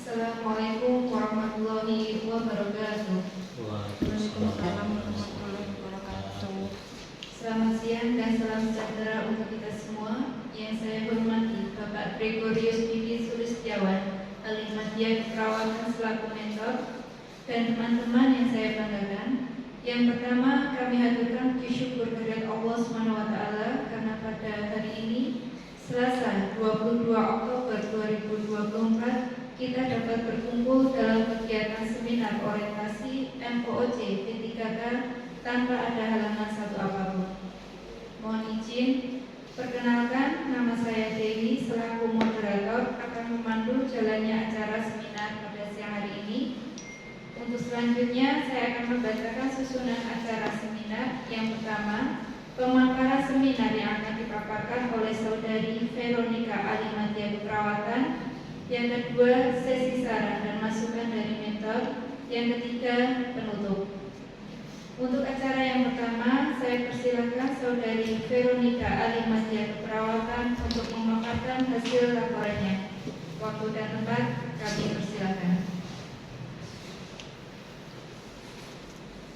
Assalamualaikum warahmatullahi wabarakatuh. Waalaikumsalam warahmatullahi wabarakatuh. Selamat siang dan salam sejahtera untuk kita semua. Yang saya hormati Bapak Gregorius Didi Sulistiawan, Alimadiyah Keperawatan selaku mentor, dan teman-teman yang saya banggakan. Yang pertama, kami haturkan puji syukur kehadirat Allah SWT karena pada hari ini, Selasa 22 Oktober 2024, kita dapat berkumpul dalam kegiatan seminar orientasi MOOC P3K tanpa ada halangan satu apapun. Mohon izin, perkenalkan, nama saya Dewi selaku moderator akan memandu jalannya acara seminar pada siang hari ini. Untuk selanjutnya, saya akan membacakan susunan acara seminar. Yang pertama, pemaparan seminar yang akan dipaparkan oleh Saudari Veronica Alimadiyah Keperawatan. Yang kedua, sesi saran dan masukan dari mentor. Yang ketiga, penutup. Untuk acara yang pertama, saya persilakan Saudari Veronica Alimadiyah Keperawatan untuk memaparkan hasil laporannya. Waktu dan tempat kami persilakan.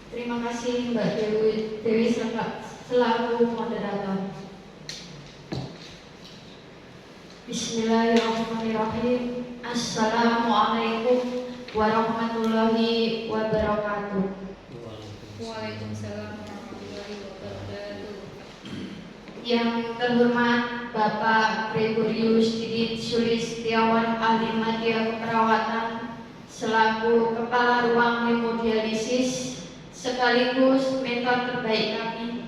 Terima kasih Mbak Dewi selaku moderator. Bismillahirrahmanirrahim. Assalamualaikum warahmatullahi wabarakatuh. Waalaikumsalam warahmatullahi wabarakatuh. Yang terhormat Bapak Gregorius Didi Sulistiawan, Alimadiyah Keperawatan selaku Kepala Ruang Hemodialisis sekaligus mentor terbaik kami.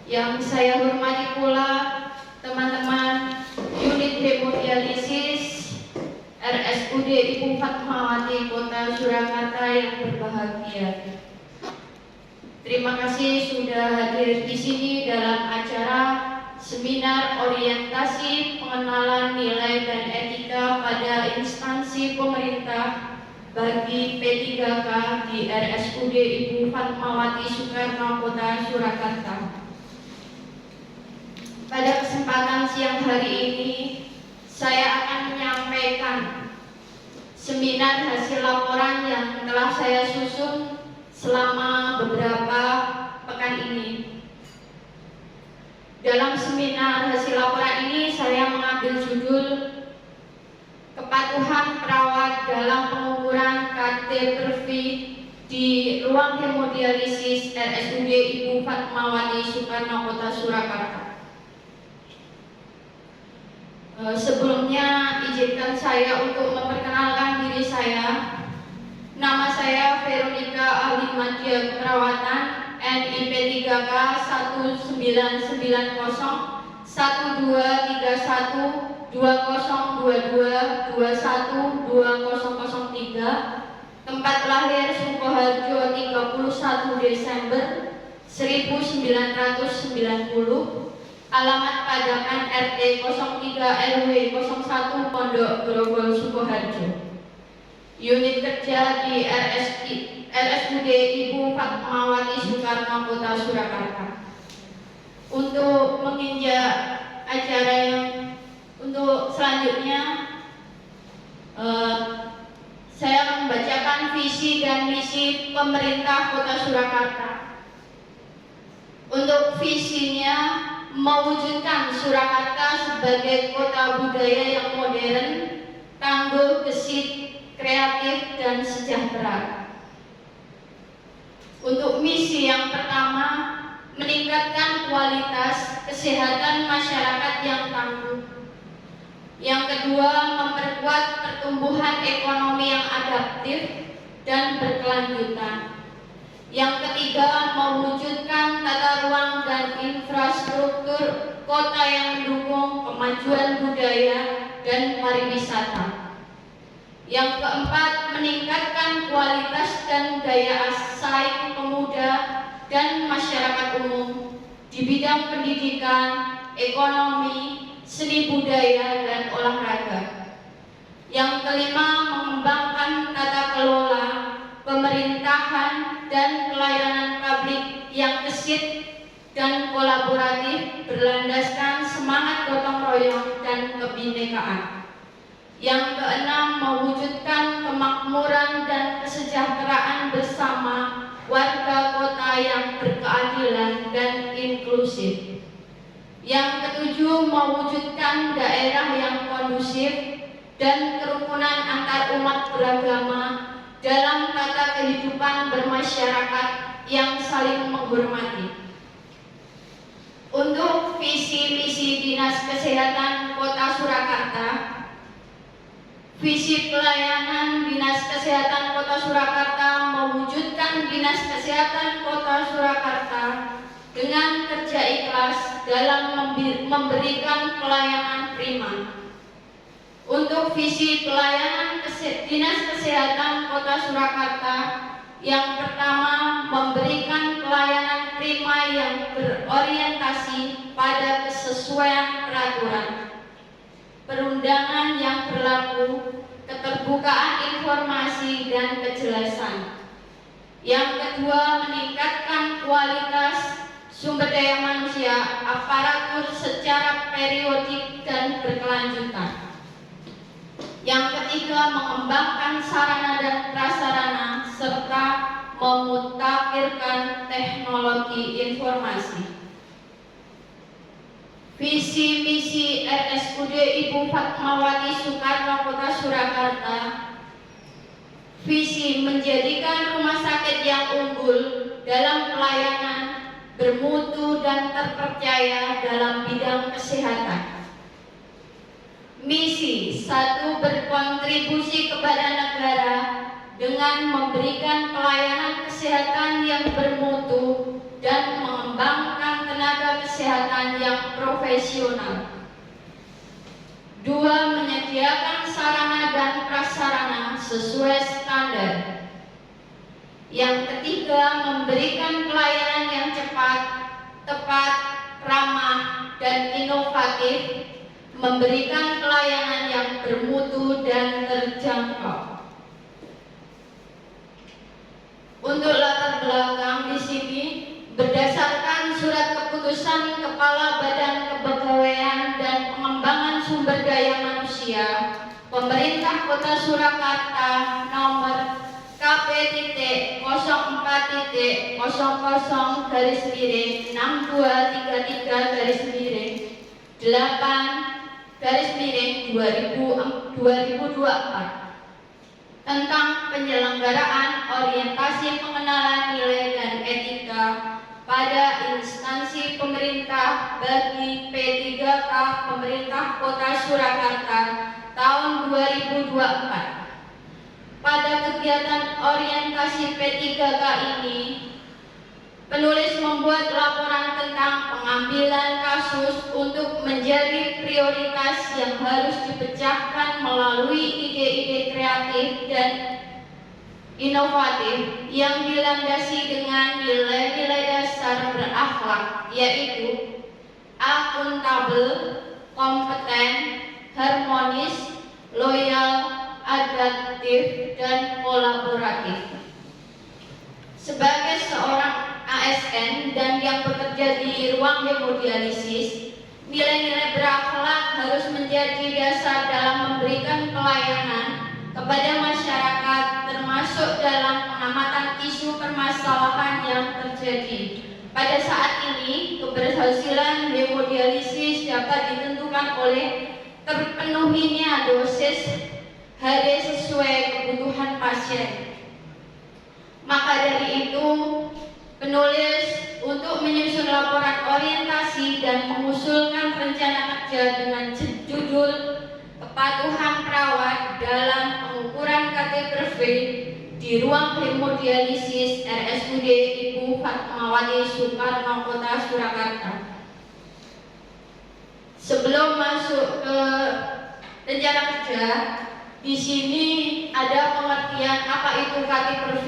Yang saya hormati pula teman-teman unit hemodialisis RSUD Ibu Fatmawati Kota Surakarta yang berbahagia. Terima kasih sudah hadir di sini dalam acara seminar orientasi pengenalan nilai dan etika pada instansi pemerintah bagi P3K di RSUD Ibu Fatmawati Soekarno Kota Surakarta. Pada kesempatan siang hari ini, saya akan menyampaikan seminar hasil laporan yang telah saya susun selama beberapa pekan ini. Dalam seminar hasil laporan ini, saya mengambil judul Kepatuhan Perawat dalam Pengukuran KT/V di Ruang Hemodialisis RSUD Ibu Fatmawati Soekarno Kota Surakarta. Sebelumnya izinkan saya untuk memperkenalkan diri saya. Nama saya Veronica Alimadiyah Keperawatan, NIP 3K 1990 1231 2022 21 2003. Tempat lahir Sukoharjo 31 Desember 1990. Alamat Padaman RT 03 RW 01 Pondok Grogol Sukoharjo. Unit kerja di RSUD Ibu Fatmawati Soekarno Kota Surakarta. Untuk menginjak acara yang untuk selanjutnya, saya akan membacakan visi dan misi pemerintah Kota Surakarta. Untuk visinya, mewujudkan Surakarta sebagai kota budaya yang modern, tangguh, gesit, kreatif, dan sejahtera. Untuk misi yang pertama, meningkatkan kualitas kesehatan masyarakat yang tangguh. Yang kedua, memperkuat pertumbuhan ekonomi yang adaptif dan berkelanjutan. Yang ketiga, mewujudkan tata ruang dan infrastruktur kota yang mendukung kemajuan budaya dan pariwisata. Yang keempat, meningkatkan kualitas dan daya saing pemuda dan masyarakat umum di bidang pendidikan, ekonomi, seni budaya, dan olahraga. Yang kelima, mengembangkan tata kelola pemerintahan dan pelayanan publik yang gesit dan kolaboratif berlandaskan semangat gotong royong dan kebinekaan. Yang keenam, mewujudkan kemakmuran dan kesejahteraan bersama warga kota yang berkeadilan dan inklusif. Yang ketujuh, mewujudkan daerah yang kondusif dan kerukunan antar umat beragama dalam tata kehidupan bermasyarakat yang saling menghormati. Untuk visi misi Dinas Kesehatan Kota Surakarta, visi pelayanan Dinas Kesehatan Kota Surakarta mewujudkan Dinas Kesehatan Kota Surakarta dengan kerja ikhlas dalam memberikan pelayanan prima. Untuk visi pelayanan Dinas Kesehatan Kota Surakarta, yang pertama, memberikan pelayanan prima yang berorientasi pada kesesuaian peraturan, perundangan yang berlaku, keterbukaan informasi, dan kejelasan. Yang kedua, meningkatkan kualitas sumber daya manusia aparatur secara periodik dan berkelanjutan. Yang ketiga, mengembangkan sarana dan prasarana serta memutakhirkan teknologi informasi. Visi misi RSUD Ibu Fatmawati Soekarno Kota Surakarta, visi menjadikan rumah sakit yang unggul dalam pelayanan, bermutu dan terpercaya dalam bidang kesehatan. Misi 1, berkontribusi kepada negara dengan memberikan pelayanan kesehatan yang bermutu dan mengembangkan tenaga kesehatan yang profesional. 2, menyediakan sarana dan prasarana sesuai standar. Yang ketiga, memberikan pelayanan yang cepat, tepat, ramah, dan inovatif, memberikan pelayanan yang bermutu dan terjangkau. Untuk latar belakang di sini, berdasarkan surat keputusan Kepala Badan Kepegawaian dan Pengembangan Sumber Daya Manusia, Pemerintah Kota Surakarta nomor KP.042.8/8/2024 tentang penyelenggaraan orientasi pengenalan nilai dan etika pada instansi pemerintah bagi P3K Pemerintah Kota Surakarta tahun 2024. Pada kegiatan orientasi P3K ini, penulis membuat laporan tentang pengambilan kasus untuk menjadi prioritas yang harus dipecahkan melalui ide-ide kreatif dan inovatif yang dilandasi dengan nilai-nilai dasar berakhlak, yaitu akuntabel, kompeten, harmonis, loyal, adaptif, dan kolaboratif. Sebagai seorang ASN dan yang bekerja di ruang hemodialisis, nilai-nilai berakhlak harus menjadi dasar dalam memberikan pelayanan kepada masyarakat, termasuk dalam pengamatan isu permasalahan yang terjadi. Pada saat ini, keberhasilan hemodialisis dapat ditentukan oleh terpenuhinya dosis HD sesuai kebutuhan pasien. Maka dari itu, penulis untuk menyusun laporan orientasi dan mengusulkan rencana kerja dengan judul Kepatuhan Perawat dalam Pengukuran KT/V di Ruang Hemodialisis RSUD Ibu Fatmawati Soekarno Kota Surakarta. Sebelum masuk ke rencana kerja, di sini ada pengertian apa itu KT/V.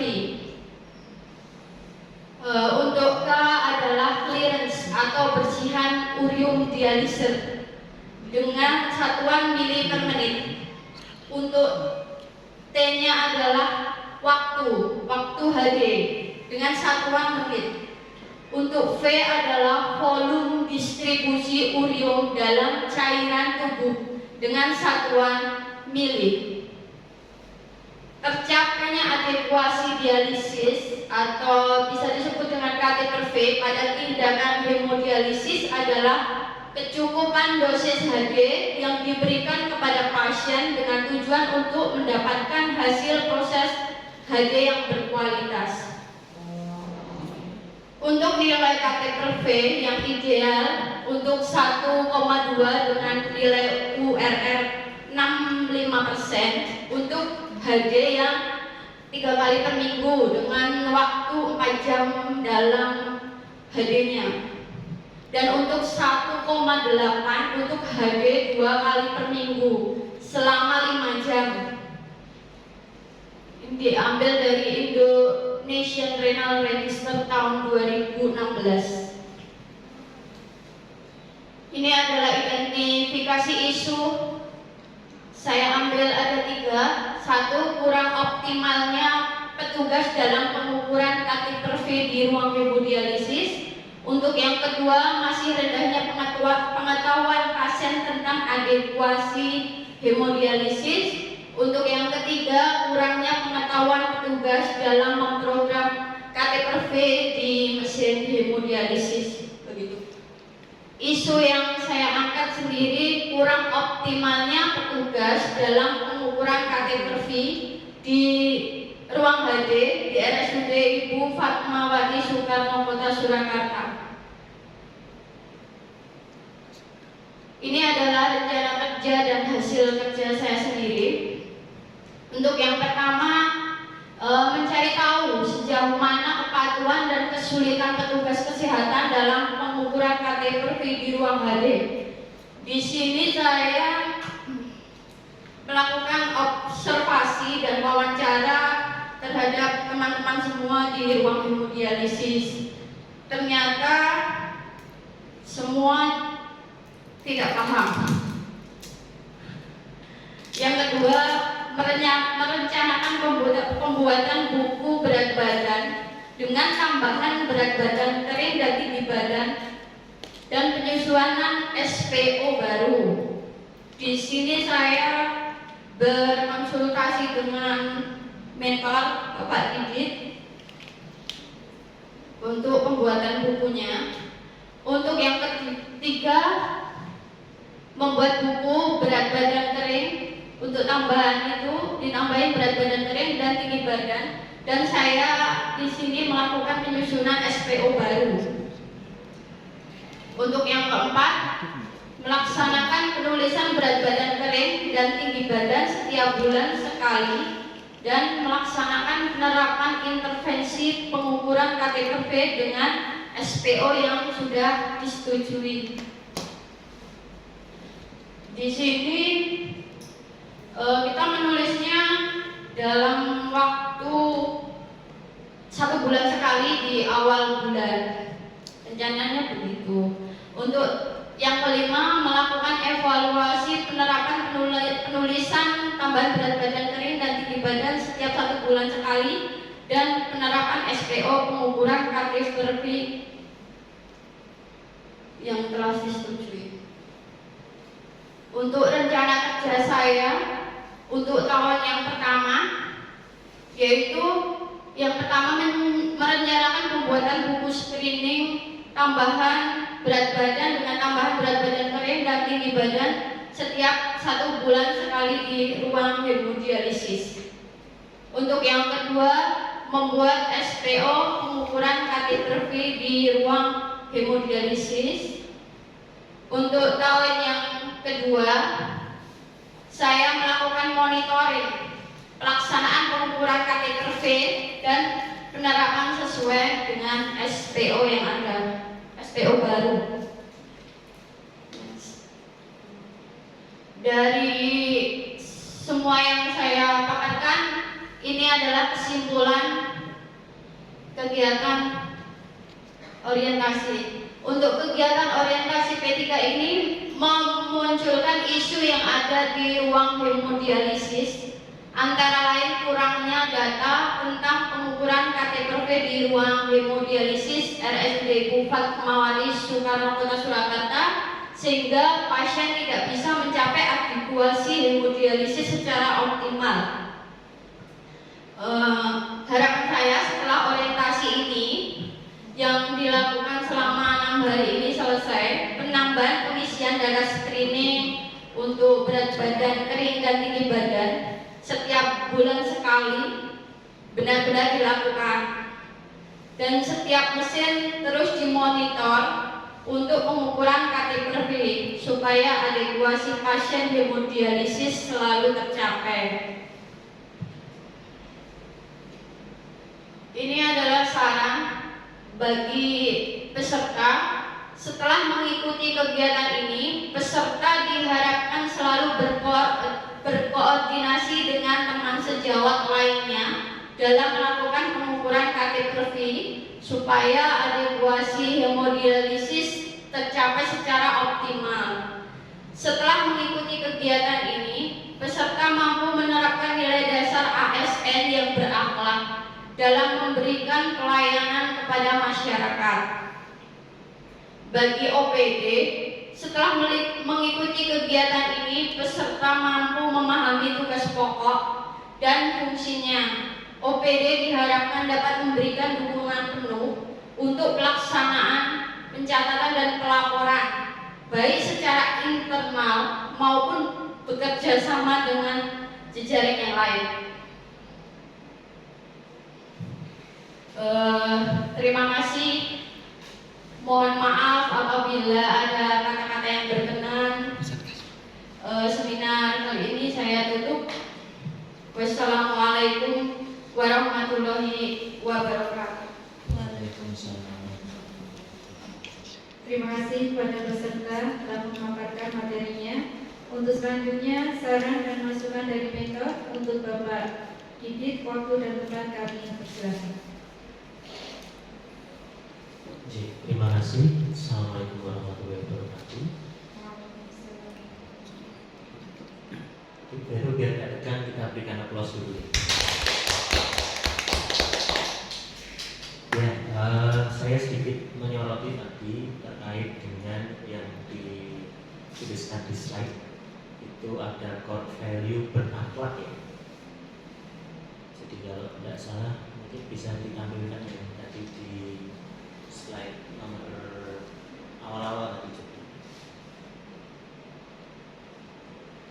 Untuk K adalah clearance atau bersihan urium dialiser dengan satuan mili per menit. Untuk T-nya adalah waktu HD dengan satuan menit. Untuk V adalah volume distribusi urium dalam cairan tubuh dengan satuan mili. Tercapainya adekuasi dialisis atau bisa disebut dengan kateter V pada tindakan hemodialisis adalah kecukupan dosis Hg yang diberikan kepada pasien dengan tujuan untuk mendapatkan hasil proses Hg yang berkualitas. Untuk nilai kateter V yang ideal untuk 1,2 dengan nilai URR 65%, untuk Hg yang 3 kali per minggu dengan waktu 4 jam dalam Hg-nya. Dan untuk 1,8 untuk Hg 2 kali per minggu selama 5 jam. Ini diambil dari Indonesian Renal Register tahun 2016. Ini adalah identifikasi isu. Saya ambil ada 3. 1, kurang optimalnya petugas dalam pengukuran kateter V di ruang hemodialisis. Untuk yang kedua, masih rendahnya pengetahuan pasien tentang adekuasi hemodialisis. Untuk yang ketiga, kurangnya pengetahuan petugas dalam memprogram kateter V di mesin hemodialisis. Begitu. Isu yang saya angkat sendiri, kurang optimalnya petugas dalam pengukuran kateter V di ruang HD di RSUD Ibu Fatmawati Soekarno Kota Surakarta. Ini adalah rencana kerja dan hasil kerja saya sendiri. Untuk yang pertama, mencari tahu sejauh mana kepatuhan dan kesulitan petugas kesehatan dalam pengukuran kateter V di ruang HD. Di sini saya melakukan observasi dan wawancara terhadap teman-teman semua di ruang hemodialisis. Ternyata semua tidak paham. Yang kedua, merencanakan pembuatan buku berat badan dengan tambahan berat badan kering dan tinggi badan dan penyusunan SPO baru. Di sini saya berkonsultasi dengan Menpar Bapak Didit untuk pembuatan bukunya. Untuk yang ketiga, membuat buku berat badan kering. Untuk tambahan itu ditambahin berat badan kering dan tinggi badan. Dan saya di sini melakukan penyusunan SPO baru. Untuk yang keempat, melaksanakan penulisan berat badan kering dan tinggi badan setiap bulan sekali dan melaksanakan penerapan intervensi pengukuran kateter V dengan SPO yang sudah disetujui. Di sini kita menulisnya dalam waktu 1 bulan sekali di awal bulan. Rencananya begitu. Untuk yang kelima, melakukan evaluasi penerapan penulisan tambahan berat badan kering dan tinggi badan setiap 1 bulan sekali dan penerapan SPO pengukuran kateter V yang telah disetujui. Untuk rencana kerja saya untuk tahun yang pertama, yaitu yang pertama merencanakan pembuatan buku screening tambahan berat badan dengan tambahan berat badan kering dan tinggi badan setiap 1 bulan sekali di ruang hemodialisis. Untuk yang kedua, membuat SPO pengukuran kateter V di ruang hemodialisis. Untuk tahun yang kedua, saya melakukan monitoring pelaksanaan pengukuran kateter V dan penerapan sesuai dengan SPO yang ada, SPO baru. Dari semua yang saya paparkan, ini adalah kesimpulan kegiatan orientasi. Untuk kegiatan orientasi P3 ini memunculkan isu yang ada di ruang hemodialisis, antara lain kurangnya data tentang pengukuran kateter V di ruang hemodialisis RSUD Ibu Fatmawati Soekarno Kota Surakarta, sehingga pasien tidak bisa mencapai adekuasi hemodialisis Harapan saya setelah orientasi ini yang dilakukan selama 6 hari ini selesai, penambahan pengisian data screening untuk berat badan, kering dan tinggi badan setiap bulan sekali benar-benar dilakukan, dan setiap mesin terus dimonitor untuk pengukuran KT/V supaya adekuasi pasien hemodialisis selalu tercapai. Ini adalah saran bagi peserta. Setelah mengikuti kegiatan ini, peserta diharapkan selalu berkoordinasi dengan teman sejawat lainnya dalam melakukan pengukuran KT/V supaya adekuasi hemodialisis tercapai secara optimal. Setelah mengikuti kegiatan ini, peserta mampu menerapkan nilai dasar ASN yang berakhlak dalam memberikan pelayanan kepada masyarakat. Bagi OPD, setelah mengikuti kegiatan ini, peserta mampu memahami tugas pokok dan fungsinya. OPD diharapkan dapat memberikan dukungan penuh untuk pelaksanaan, pencatatan dan pelaporan, baik secara internal maupun bekerja sama dengan jejaring yang lain. Terima kasih. Mohon maaf apabila ada kata-kata yang berkenan. Seminar kali ini saya tutup. Wassalamualaikum warahmatullahi wabarakatuh. Waalaikumsalam. Terima kasih kepada peserta telah memaparkan materinya. Untuk selanjutnya, saran dan masukan dari mentor untuk Bapak Didit, waktu dan tempat kami persilakan. Terima kasih. Assalamualaikum warahmatullahi wabarakatuh. Baru biar tidak tegang, kita berikan aplaus dulu. Ya, saya sedikit menyoroti tadi terkait dengan yang dituliskan di slide. Itu ada core value berakhlak ya. Jadi kalau tidak salah mungkin bisa ditampilkan yang tadi di slide nomor awal-awal tadi.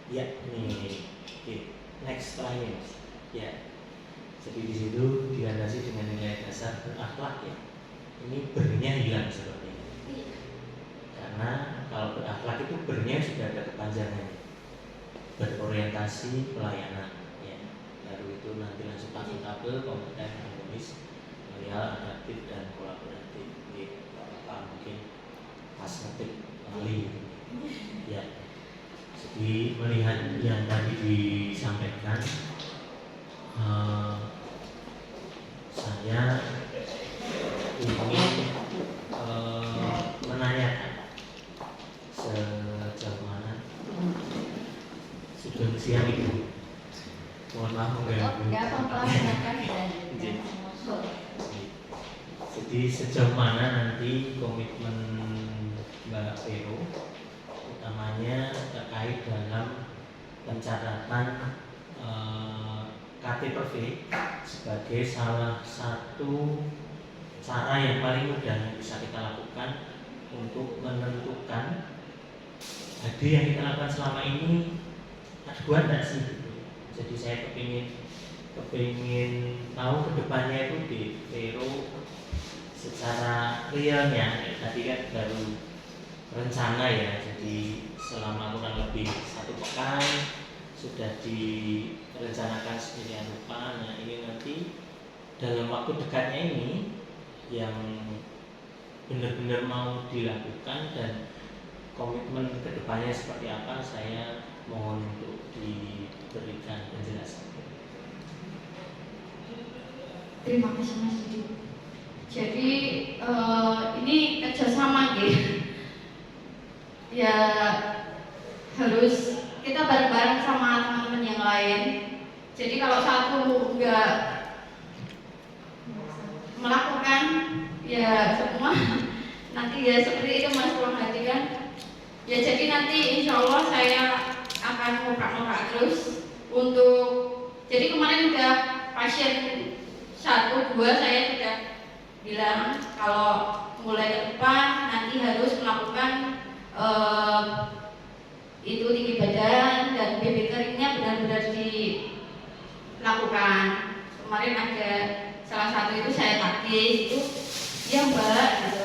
Ya, ini oke. Next slide ya. Jadi di situ dilandasi dengan nilai dasar berakhlak ya. Ini bernya hilang seperti ini. Karena kalau berakhlak itu bernya sudah ada kepanjangannya. Berorientasi pelayanan ya. Baru itu nanti langsung akuntabel, kompeten, harmonis, loyal, adaptif dan kolaboratif. Apa mungkin pas ngetik kali ya. Jadi melihat yang tadi disampaikan, saya ingin menanyakan sejauh mana sudah siang Ibu. Mohon maaf mengganggu. Jadi sejauh mana nanti komitmen Mbak Vero utamanya terkait dalam pencatatan KT/V sebagai salah satu cara yang paling mudah yang bisa kita lakukan untuk menentukan HD yang kita lakukan selama ini aduan tidak sih. Jadi saya kepingin tahu kedepannya itu di Vero secara realnya tadi kan baru rencana ya, jadi selama kurang lebih 1 pekan sudah direncanakan sedemikian rupa. Nah ini nanti dalam waktu dekatnya ini yang benar-benar mau dilakukan dan komitmen kedepannya seperti apa, saya mohon untuk diberikan penjelasan. Terima kasih Mas Didi. Jadi ini kerjasama gitu. Ya harus kita bareng-bareng sama teman-teman yang lain. Jadi kalau satu nggak melakukan, ya semua nanti ya seperti itu Mas, tolong perhatikan. Ya jadi nanti insya Allah saya akan ngopak-ngopak terus untuk. Jadi kemarin udah pasien 1, 2 saya sudah bilang kalau mulai ke depan nanti harus melakukan itu tinggi badan dan BB keringnya benar-benar dilakukan. Kemarin ada salah satu itu saya takis itu, ya mbak gitu.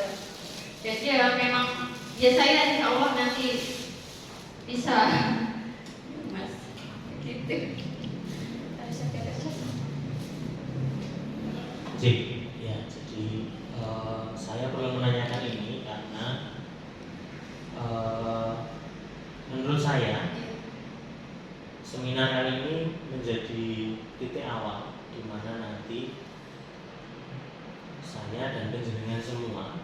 Jadi ya memang ya saya insya Allah nanti bisa mas gitu. Ya, jadi saya perlu menanyakan ini karena menurut saya seminar kali ini menjadi titik awal di mana nanti saya dan penjenengan semua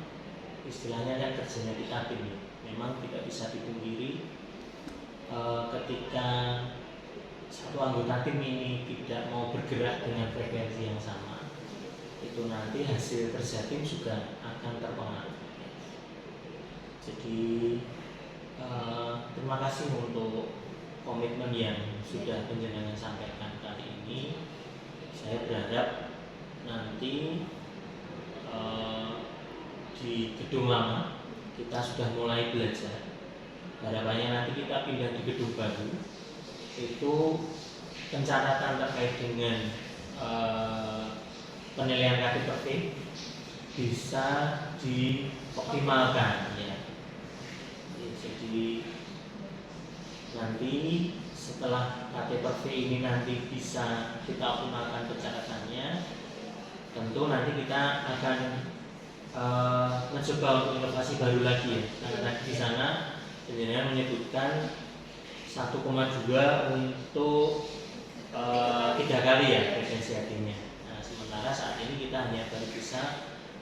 istilahnya kan kerjanya kita ini memang tidak bisa dipungkiri ketika satu anggota tim ini tidak mau bergerak dengan frekuensi yang sama, itu nanti hasil kerja tim juga akan terpengaruh. Jadi terima kasih untuk komitmen yang sudah penjenengan sampaikan kali ini. Saya berharap nanti di gedung lama kita sudah mulai belajar. Harapannya nanti kita pindah di gedung baru, itu pencatatan terkait dengan penilaian KTP bisa dioptimalkan ya. Jadi nanti setelah KTP ini nanti bisa kita optimalkan pencatatannya, tentu nanti kita akan mencoba untuk inovasi baru lagi ya. Karena di sana penjenengan menyebutkan 1,2 untuk 3 kali ya frekuensi hatinya. Nah, sementara saat ini kita hanya baru bisa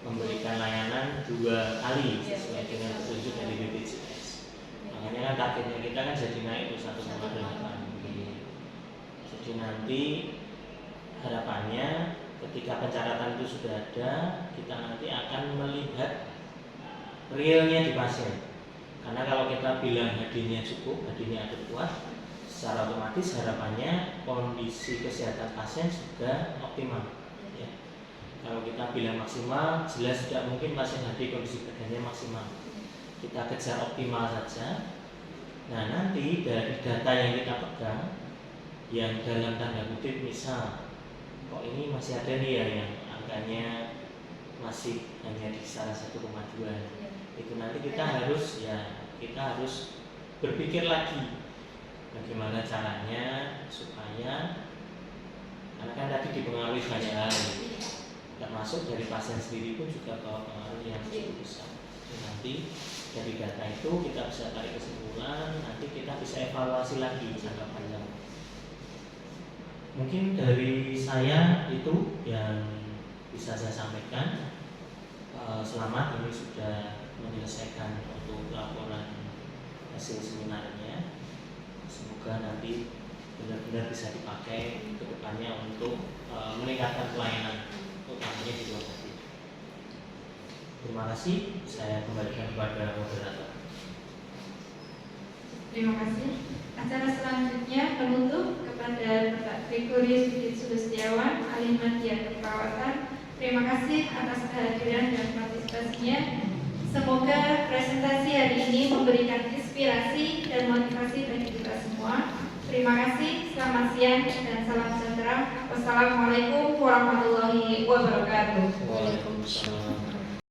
memberikan layanan 2 kali sesuai dengan petunjuk dari BPJS. Makanya kan targetnya kita kan jadi naik itu 1,8. Jadi nanti harapannya ketika pencatatan itu sudah ada, kita nanti akan melihat realnya di pasien. Karena kalau kita bilang hadinya cukup, hadinya adekuat, secara otomatis harapannya kondisi kesehatan pasien juga optimal. Ya. Kalau kita bilang maksimal, jelas tidak mungkin pasien hadi kondisi badannya maksimal. Kita kejar optimal saja. Nah nanti dari data yang kita pegang, yang dalam tanda kutip misal, kok ini masih ada nih ya yang angkanya masih hanya di kisaran 1,2, itu nanti kita harus berpikir lagi bagaimana caranya supaya, karena kan tadi dipengaruhi banyak hal, termasuk dari pasien sendiri pun juga bawa pengaruh yang cukup besar. Nanti dari data itu kita bisa tarik kesimpulan, nanti kita bisa evaluasi lagi jangka panjang. Mungkin dari saya itu yang bisa saya sampaikan. Selamat, ini sudah menyelesaikan untuk laporan hasil seminarnya. Semoga nanti benar-benar bisa dipakai ke depannya untuk meningkatkan pelayanan, utamanya di luar negeri. Terima kasih, saya kembalikan kepada moderator. Terima kasih. Acara selanjutnya penutup kepada Bapak Gregorius Bukit Sulustiawan, Ahli Media Keperawatan. Terima kasih atas kehadiran dan partisipasinya. Semoga presentasi hari ini memberikan inspirasi dan motivasi bagi kita semua. Terima kasih, selamat siang dan salam sejahtera. Wassalamualaikum warahmatullahi wabarakatuh. Waalaikumsalam.